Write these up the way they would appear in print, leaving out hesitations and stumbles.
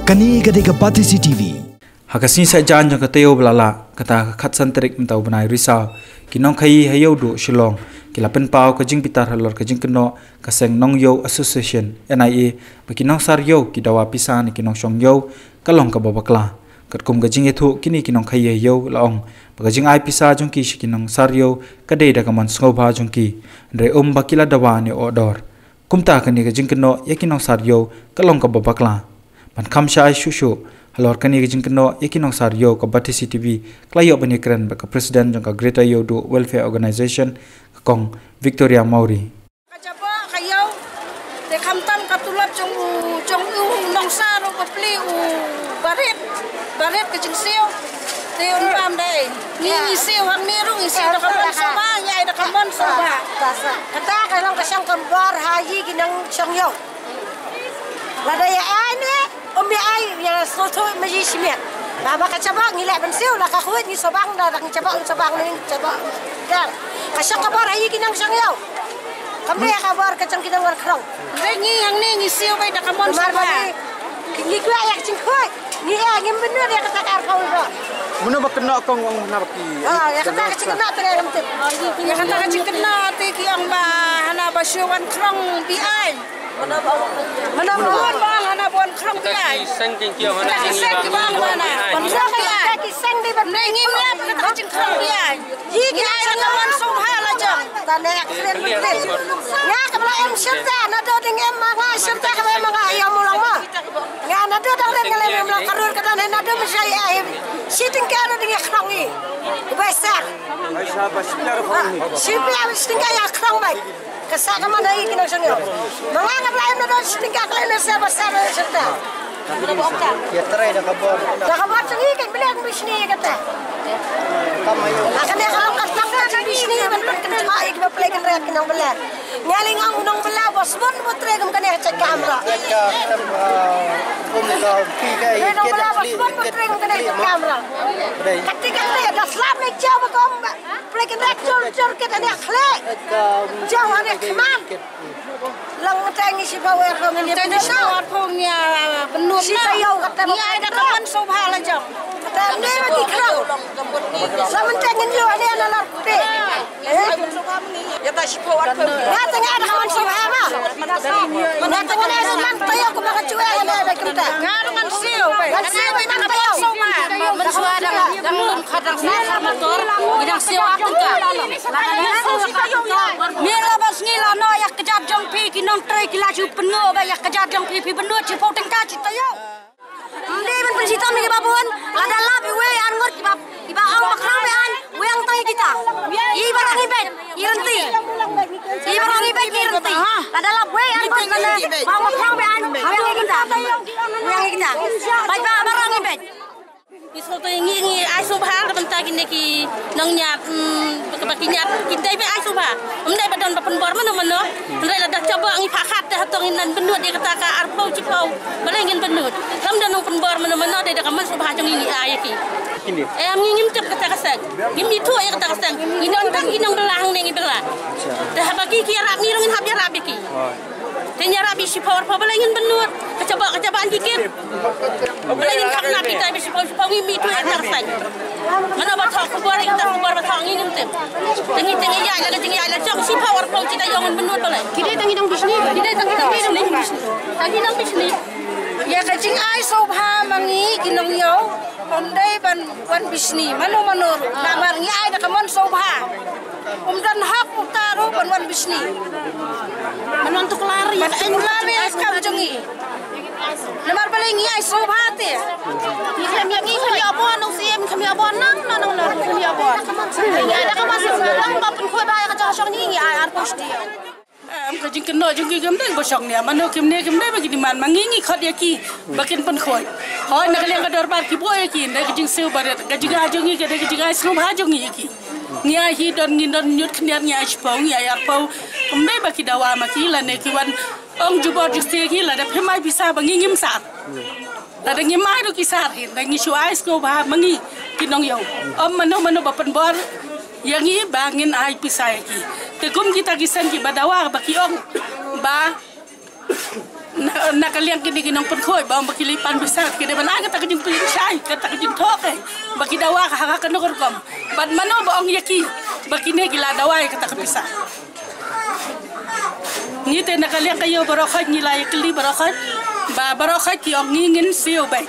Kani gadega Pati CCTV. Hakasini sa jan jang kateo belala kata khatsan terik mentau benai risau kinong khai hayau do shillong kilapen pau kajing pitar halor kajing keno kaseng nong yo association NIA bakinong sar yo kidawa pisan kinong shong yo kalong ka babakla katkum kajing ethu kini kinong khai yo laong bagajing ai pisa jongki kinong sar yo kadei da kaman sngoba jongki re bakila dawa ni odor kumta kani kajing keno yakinong sar yo kalong ka babakla man khamsha ai shushu halor kani kajing keno yakinong sar yo ka Pati CCTV klayo bani kran ba president jong ka Greater Yodo Welfare Organization kong Victoria Mauri kajaba kayaw te khamtan katulap jong nong saro ka pli baret kajing siyo te on pam dai ni siyo hang merung siyo da kaman soba nyai da kaman soba kata kalong kasang kambar haji ginang sangyo lada ya ane ombi ai ya soto majisimiat baba kacaba ngilek ben siyo la ka khuit ni sobang da ngicaba ni caba kan kasang kabar haji ginang sangyo kami kabar kacang ginang war krong ngi yang ni siyo bai da kaman soba ni gua yak cingkoi ni ngim bener ya kata kau ro Muna ba kena kong ang narki? Ya kata kacing kena tengah kamtip. Ya kata kacing kena ti kiang ba hana ba syuwan krong bi ai. Mana buan bang hana buan krong bi ai. Seng kiang hana seng ki bang mana. Krong bi ai ki seng di ban nei ngim ya kata kacing krong bi ai. Ji ki ai la man sung ha la jang. Ta ne kren kren. Ya ka ba em syurta na do ding em ma nga syurta ka ba ma nga ya mulang ma. Nga na do dang len ngale em la karur ka dan na do masai ai. Sitting karo dengan kerang ni, besar. Aisyah basiklar phone. Sipia sitting kaya kerang baik. Kesak mana lagi kena sengyo. Mengapa lain ada sitting kaya lain besar besar serta. Ya terai dah kabar. Dah kabar tinggi kan beli aku bisni kata. Kamayo. Akan dia kalau kata kata bisni bentuk kena ik beli kan rek kena beli. Nyaling ang unang beli bos bon putre kem kena cek kamera. Kamera. Ketika dia dah selap ni jauh kom, pelak rek cur kita ni khlek. Jauh ni keman. Lang tangi si bawa kami ni tangi sawat punya benut na. Si tayo kata ni ada kapan sobha la jauh. Kata ni mati kerang. Sama tangi ni ada anak pe. Ya tak si bawa pun. Ya tangi ada kapan sobha ma. Mana tangi ni zaman tayo ko baka cuai ni ada kita. Ngarungan siu. Siu kita tayo sobha. Mensuara dalam kadang saya motor bidang siu apa ka. Mira bas ngila no yak kejap jong pi kinong trai kilaju pengo ba yak kejap jong pi benut ci poteng ka ci tayo. Ndi ben pensitam ni babun ada labi we angor ki ba ang makrang be an we ang tangi kita. I barang ibet irenti. I barang ibet irenti. Ada lab we an ba makrang be an we ang kita. We ang kita. Ba barang ibet. Isol to ngi ai subha ka banta gini ki nang nyat baki nyat kita be ai subha umdai badon bapen bor mano umdai la dak coba ngi pakhat dah tong nan benut dia kata ka arpau cipau balengin benut ram dan pen bor mano de dak man subha jong ngi ai ki em ngi ngim tep kata kasang ngim itu ai kata kasang inong tang inong belang ngi bela dah bagi ki rap ni rungin hab ya rap ki tenya rabi si power balengin benut kecabaan dikit balengin kak nabi tai si power mi tu yang tersang mana bathok kubur kita kubur bathok ini ngem tengi ya la jong si power flow kita yang benut balai kita tengi dong bisni tangi dong bisni ya kacing ai sobha mangi kinong yo ondai ban bisni mano namar ngi ai da kamon sobha dan hak utaru ban bisni menontuk lari eskam jongi namar balengi ai sobha te ni kami kami abon nong sim kami abon nang kami abon ya ada kamon sobha bapen khoi ba ka jong ni ai ar posti am ka jing keno jing gam dang bosong ne mano kimne bagi di man mangingi khot ya ki bakin pen khoi hoy nak leng ka dor bar ki boy ki ne jing seu baret ka jing ajongi ka jing ai sobha jongi ki ngia hi don nyut khniar nya spong ya ya pau kumbe baki dawa maki la ne ki wan ong jubor justi ki la da phemai bisa bangi ngim sat la da ngim mai do ki sat hin da ngi suai sko ba mangi kinong yo mano bapen bor yangi bangin ai bisa ki te kum kita kisan ki badawa baki ong ba nakaliang kini kinong perkoi bang bakilipan besar kini mana kata kejim pilih sai kata kejim thok baki dawa ka kanor kom bad mano bang yaki baki ne gila dawa kata kepisa ni te nakaliang kayo barokhat ni lai keli barokhat ba barokhat yang ngin siu bai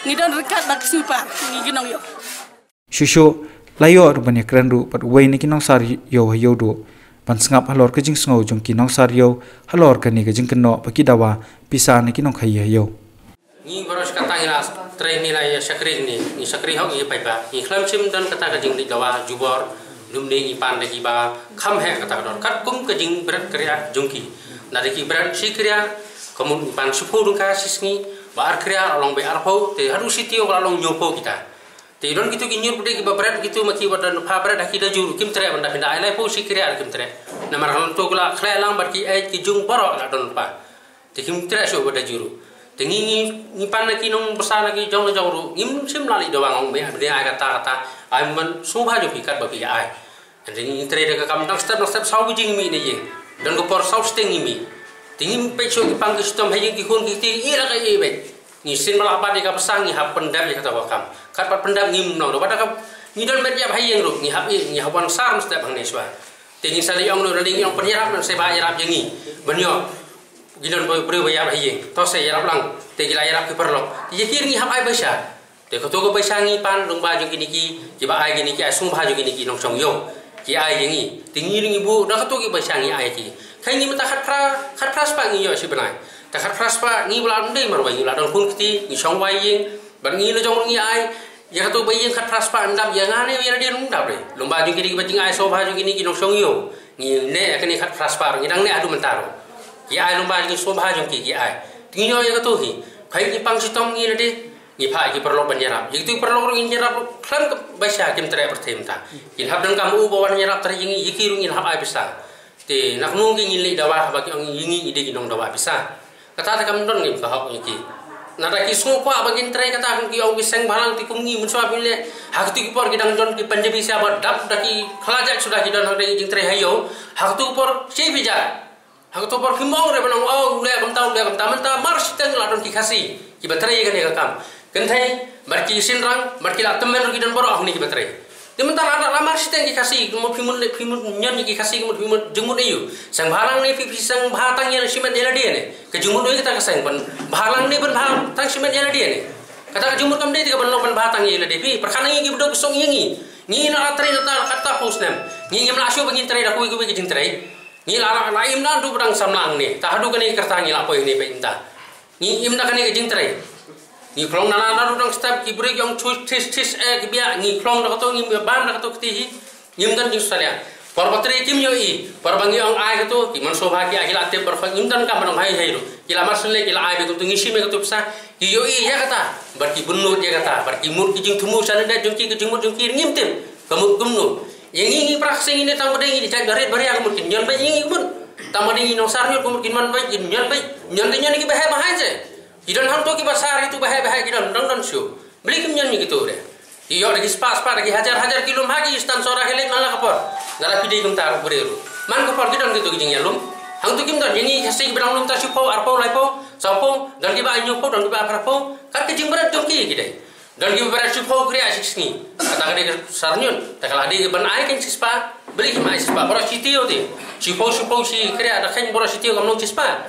ni don rekat bak supa ni kinong yo shusho layo rubani kranru pat wei ni kinong sar yo hayo do pan sngap halor ke jing sngo jong kinong sar yo halor ka ni ke jing kno paki dawa pisa ni kinong khai yo ni boros kata ila train ni lai sakri ni sakri hok ni pai ba ni khlam chim dan kata ka jing ni dawa jubor lumne ni pan de ki ba kham he kata dor kat kum ke jing berat kriya jongki na de ki berat si kriya komun pan supu dun ka sisni ba ar kriya along be arpo te haru sitio along nyopo kita Tidon gitu kinyur bude kiba berat gitu maki badan pa berat dah kita juru kim tere benda pindah ai po si kriya kim tere namar han to kula khle lang bar ki ai ki jung borok la don pa te kim tere so bada juru te ni pan ki nong besar lagi jong jong ru ngim sim lali doang ong be ai kata ai man subha jo pikat ba pi ai ande ni tere de ka kam dang step sau jing mi ni ye dan ko por sau sting mi tingim pe so ki pang ki stom hai ki hun ki ti i la ka i be ni sin malah apa dia pasang ni hap pendam dia kata wakam kat pat pendam ngim no do pada ka ni don met ya bhai yang ru ni hap ni hawan sar mesti bang neswa tingi sali ong no ring yang penyarap se ba yarap jengi benyo gilon boy pre ya bhai to se yarap lang te gila yarap ki perlo ye kir ni hap ai baisa te ko to ko baisa ngi pan dong ba jong kini ki ba ai gini ki asung ba jong kini ki nong song yo ki ai jengi tingi ring ibu da ko to ki baisa ngi ai ki khai ni mata khat pras pa ngi yo si benai tak khaspa ni bulan ndai marwai la don kun kiti ni song wai ying ban ni le jong ni ai ya to bai ying khat khaspa ndam ya ngane ya dia nung dap le lomba jung kiri bajing ai so bha jung kini ki nong song yo ni ne kani khat khaspa ni dang ne adu mentaro ki ai lomba jung so bha jung ki ai ti yo ya to hi khai ki pang sitom ni le de ni pha ki perlo banjarap itu perlo ring jarap klan ke basya kim tere perthem ta in hab dang kamu bawan jarap tere ying iki rung in hab ai bisa te nak nung ki ni le dawa bagi ong yingi ide ki nong dawa bisa kata kam don ni bahok iki nada ki so kwa bagin trai kata ki ong biseng balang ti kumngi mun swa bile hak ti por gidang don ki panjabi sia ba dap daki khalajak sudah ki don hak jing trai hayo hak tu por sei bija hak tu por kimong re banong au le kam tau menta mar siteng la don ki khasi ki batrai kan ya kam kan thai marki sinrang marki la temen ki don boro ni ki batrai Dementar ada lamar siteng ki kasih mo phimun nyon ki kasih mo phimun jengmut ayu sang bhalang ni pisang bhatang yang simen dia dia ni ke jengmut ni kita kasang ban bhalang ni ban bhalang tang simen dia dia ni kata jengmut kam dia ban ban bhatang ye dia pi perkana ni bedok song yengi ni na atrai ta kata pusnem ni ngem la syu bangin trai da kui ki jing trai ni la laim na du bedang samlang ni ta hadu kani kerta ni la poi ni pe inta ni im na kani ke jing trai ni klong nana na dudang step ki break yang tis ki bia ni klong na to ni ban na to kti ni mdan ni salia por patre kim yo i por bangi ong ai to ki man sobha ki akila te ber fa imdan ka manong hai hai ro ki la masle ki la ai be to ngisi me to psa ki yo i ya kata bar ki bunnu ya kata bar ki mur ki jing thumu sana da jong ki jing mur jong ki ngim tem kamut kumnu yang ini praksi ini tam de ini cak darit bari aku mungkin nyon ba ini mun tam de ini no saryo ko mungkin man ba nyon ki ba ha je Idon ham to ki basar itu bahaya kidon don show. Beli kimnyan mi gitu deh. Iyo lagi spas lagi hajar kilo hagi istan sora hele malah kapor. Ngara pidei kum taruh bereru. Man kapor kidon gitu kijing yalum. Hang tu kim don yengi kasih berang lum ta supo arpo laipo sapo dan ki ba anyo po dan ki ba arpo kan kijing berat jongki kidai. Dan ki berat supo kriya sisni. Kata kade sarnyun takal ade ban ai kan sispa beli ki mai sispa boros sitio ti. Supo si kriya ada kan boros sitio kam nong sispa.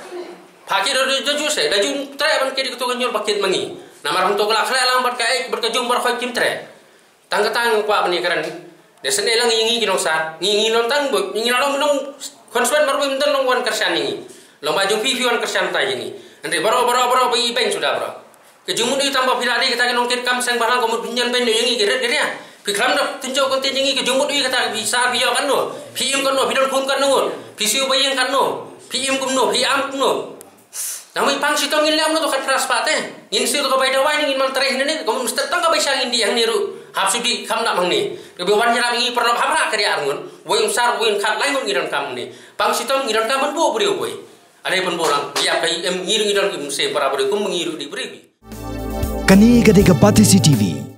Pakir do se da jung tre ban kedi to ganyor paket mangi namar hum to kala khla lang bat kai berkajung bar khoi kim tre tang katang kwa bani karan de sene lang yingi kinong sa ngi long tang bo ngi long nong konsumen mar bo mden long wan kersan ngi long baju fi wan kersan ta yingi ande baro bi beng sudah bro ke jung ni tambah piladi kita kinong ket kam sang barang komut binyan ben yingi geret ya pi khlam da tunjuk kon tin yingi ke jung ni kata bisa biyo kan no pi im kon no bidon kun kan no pi siu bayang kan no pi im kum no pi am no Namun pang sitong ngil amno to kat praspate ngin siu to ka baida wai ngin man tre ne ko mesti tang ka baisa ngin di yang niru hap sudi kam nak mangni ke bewan nyara ngi perlo hamra kari arngun woim sar woim khat lai ngun ngiran kam ni pang sitong ngiran kam bo buri boy ade pun bolang ya kai em ngiru ngiran ki mse para buri kum ngiru di buri Kani Gadega Patisi TV